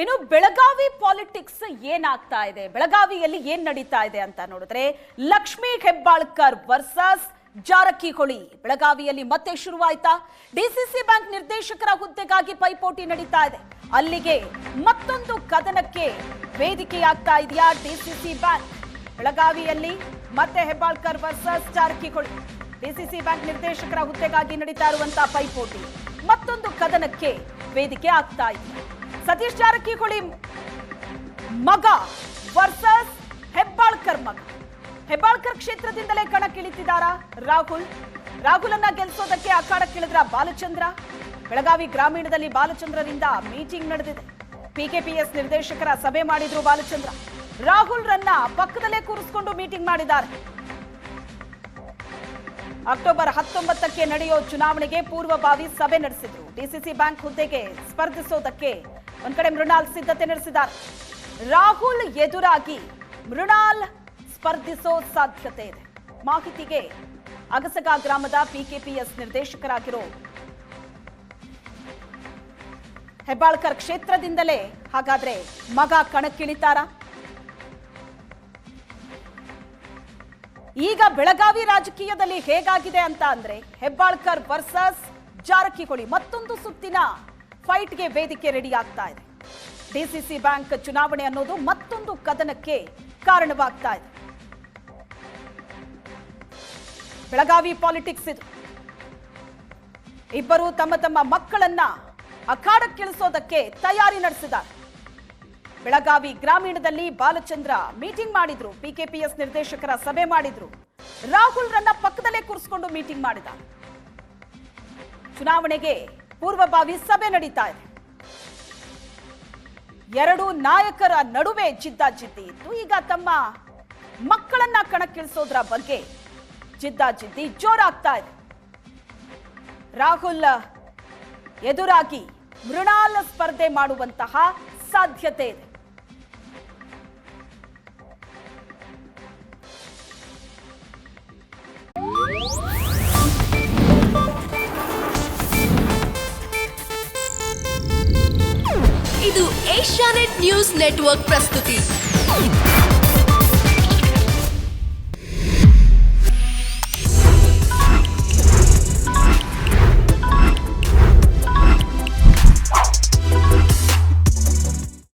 ಇನ್ನು ಬೆಳಗಾವಿ ಪಾಲಿಟಿಕ್ಸ್ ಏನಾಗ್ತಾ ಇದೆ, ಬೆಳಗಾವಿಯಲ್ಲಿ ಏನ್ ನಡೀತಾ ಇದೆ ಅಂತ ನೋಡಿದ್ರೆ ಲಕ್ಷ್ಮೀ ಹೆಬ್ಬಾಳ್ಕರ್ ವರ್ಸಸ್ ಜಾರಕಿಹೊಳಿ ಬೆಳಗಾವಿಯಲ್ಲಿ ಮತ್ತೆ ಶುರುವಾಯ್ತಾ? ಡಿಸಿಸಿ ಬ್ಯಾಂಕ್ ನಿರ್ದೇಶಕರ ಹುದ್ದೆಗಾಗಿ ಪೈಪೋಟಿ ನಡೀತಾ ಇದೆ. ಅಲ್ಲಿಗೆ ಮತ್ತೊಂದು ಕದನಕ್ಕೆ ವೇದಿಕೆಯಾಗ್ತಾ ಇದೆಯಾ ಡಿಸಿಸಿ ಬ್ಯಾಂಕ್? ಬೆಳಗಾವಿಯಲ್ಲಿ ಮತ್ತೆ Hebbalkar versus Jarkiholi DCC bank ನಿರ್ದೇಶಕರ ಹುದ್ದೆಗಾಗಿ ನಡೀತಾ ಇರುವಂತಹ ಪೈಪೋಟಿ ಮತ್ತೊಂದು ಕದನಕ್ಕೆ ವೇದಿಕೆ ಆಗ್ತಾ ಇದೆ. ಸತೀಶ್ ಜಾರಕಿಹೊಳಿ ಮಗ ವರ್ಸಸ್ ಹೆಬ್ಬಾಳ್ಕರ್ ಮಗ. ಹೆಬ್ಬಾಳ್ಕರ್ ಕ್ಷೇತ್ರದಿಂದಲೇ ಕಣಕ್ಕಿಳಿತಿದ್ದಾರಾ ರಾಹುಲ್ ಅನ್ನ ಗೆಲ್ಲಿಸೋದಕ್ಕೆ ಅಖಾಡಕ್ಕಿಳಿದ್ರ ಬಾಲಚಂದ್ರ. ಬೆಳಗಾವಿ ಗ್ರಾಮೀಣದಲ್ಲಿ ಬಾಲಚಂದ್ರರಿಂದ ಮೀಟಿಂಗ್ ನಡೆದಿದೆ. ಪಿಕೆಪಿಎಸ್ ನಿರ್ದೇಶಕರ ಸಭೆ ಮಾಡಿದ್ರು ಬಾಲಚಂದ್ರ. ರಾಹುಲ್ ರನ್ನ ಪಕ್ಕದಲ್ಲೇ ಕೂರಿಸಿಕೊಂಡು ಮೀಟಿಂಗ್ ಮಾಡಿದ್ದಾರೆ. ಅಕ್ಟೋಬರ್ 19ಕ್ಕೆ ನಡೆಯೋ ಚುನಾವಣೆಗೆ ಪೂರ್ವಭಾವಿ ಸಭೆ ನಡೆಸಿದ್ರು. ಡಿಸಿಸಿ ಬ್ಯಾಂಕ್ ಹುದ್ದೆಗೆ ಸ್ಪರ್ಧಿಸೋದಕ್ಕೆ ಒಂದ್ ಕಡೆ ಮೃಣಾಲ್ ಸಿದ್ಧತೆ ನಡೆಸಿದ್ದಾರೆ. ರಾಹುಲ್ ಎದುರಾಗಿ ಮೃಣಾಲ್ ಸ್ಪರ್ಧಿಸೋ ಸಾಧ್ಯತೆ ಇದೆ. ಮಾಹಿತಿಗೆ ಅಗಸಗ ಗ್ರಾಮದ ಪಿಕೆಪಿಎಸ್ ನಿರ್ದೇಶಕರಾಗಿರೋ ಹೆಬ್ಬಾಳ್ಕರ್ ಕ್ಷೇತ್ರದಿಂದಲೇ ಹಾಗಾದ್ರೆ ಮಗ ಕಣಕ್ಕಿಳಿತಾರ? ಈಗ ಬೆಳಗಾವಿ ರಾಜಕೀಯದಲ್ಲಿ ಹೇಗಾಗಿದೆ ಅಂತ ಅಂದ್ರೆ ಹೆಬ್ಬಾಳ್ಕರ್ ವರ್ಸಸ್ ಜಾರಕಿಹೊಳಿ ಮತ್ತೊಂದು ಸುತ್ತಿನ ಫೈಟ್ಗೆ ವೇದಿಕೆ ರೆಡಿ ಆಗ್ತಾ ಇದೆ. ಡಿಸಿಸಿ ಬ್ಯಾಂಕ್ ಚುನಾವಣೆ ಅನ್ನೋದು ಮತ್ತೊಂದು ಕದನಕ್ಕೆ ಕಾರಣವಾಗ್ತಾ ಇದೆ. ಬೆಳಗಾವಿ ಪಾಲಿಟಿಕ್ಸ್ ಇದು. ಇಬ್ಬರು ತಮ್ಮ ತಮ್ಮ ಮಕ್ಕಳನ್ನ ಅಖಾಡಕ್ಕಿಳಿಸೋದಕ್ಕೆ ತಯಾರಿ ನಡೆಸಿದ್ದಾರೆ. ಬೆಳಗಾವಿ ಗ್ರಾಮೀಣದಲ್ಲಿ ಬಾಲಚಂದ್ರ ಮೀಟಿಂಗ್ ಮಾಡಿದ್ರು. ಪಿಕೆಪಿಎಸ್ ನಿರ್ದೇಶಕರ ಸಭೆ ಮಾಡಿದ್ರು. ರಾಹುಲ್ ರನ್ನ ಪಕ್ಕದಲ್ಲೇ ಕೂರಿಸಿಕೊಂಡು ಮೀಟಿಂಗ್ ಮಾಡಿದ. ಚುನಾವಣೆಗೆ ಪೂರ್ವಭಾವಿ ಸಭೆ ನಡೀತಾ ಇದೆ. ಎರಡು ನಾಯಕರ ನಡುವೆ ಜಿದ್ದಾಜಿದ್ದಿ ಇತ್ತು. ಈಗ ತಮ್ಮ ಮಕ್ಕಳನ್ನ ಕಣಕ್ಕಿಳಿಸೋದ್ರ ಬಗ್ಗೆ ಜಿದ್ದಾಜಿದ್ದಿ ಜೋರಾಗ್ತಾ ಇದೆ. ರಾಹುಲ್ ಎದುರಾಗಿ ಮೃಣಾಲ್ ಸ್ಪರ್ಧೆ ಮಾಡುವಂತಹ ಸಾಧ್ಯತೆ ಇದೆ. ಇದು ಏಷ್ಯಾನೆಟ್ ನ್ಯೂಸ್ ನೆಟ್ವರ್ಕ್ ಪ್ರಸ್ತುತಿ.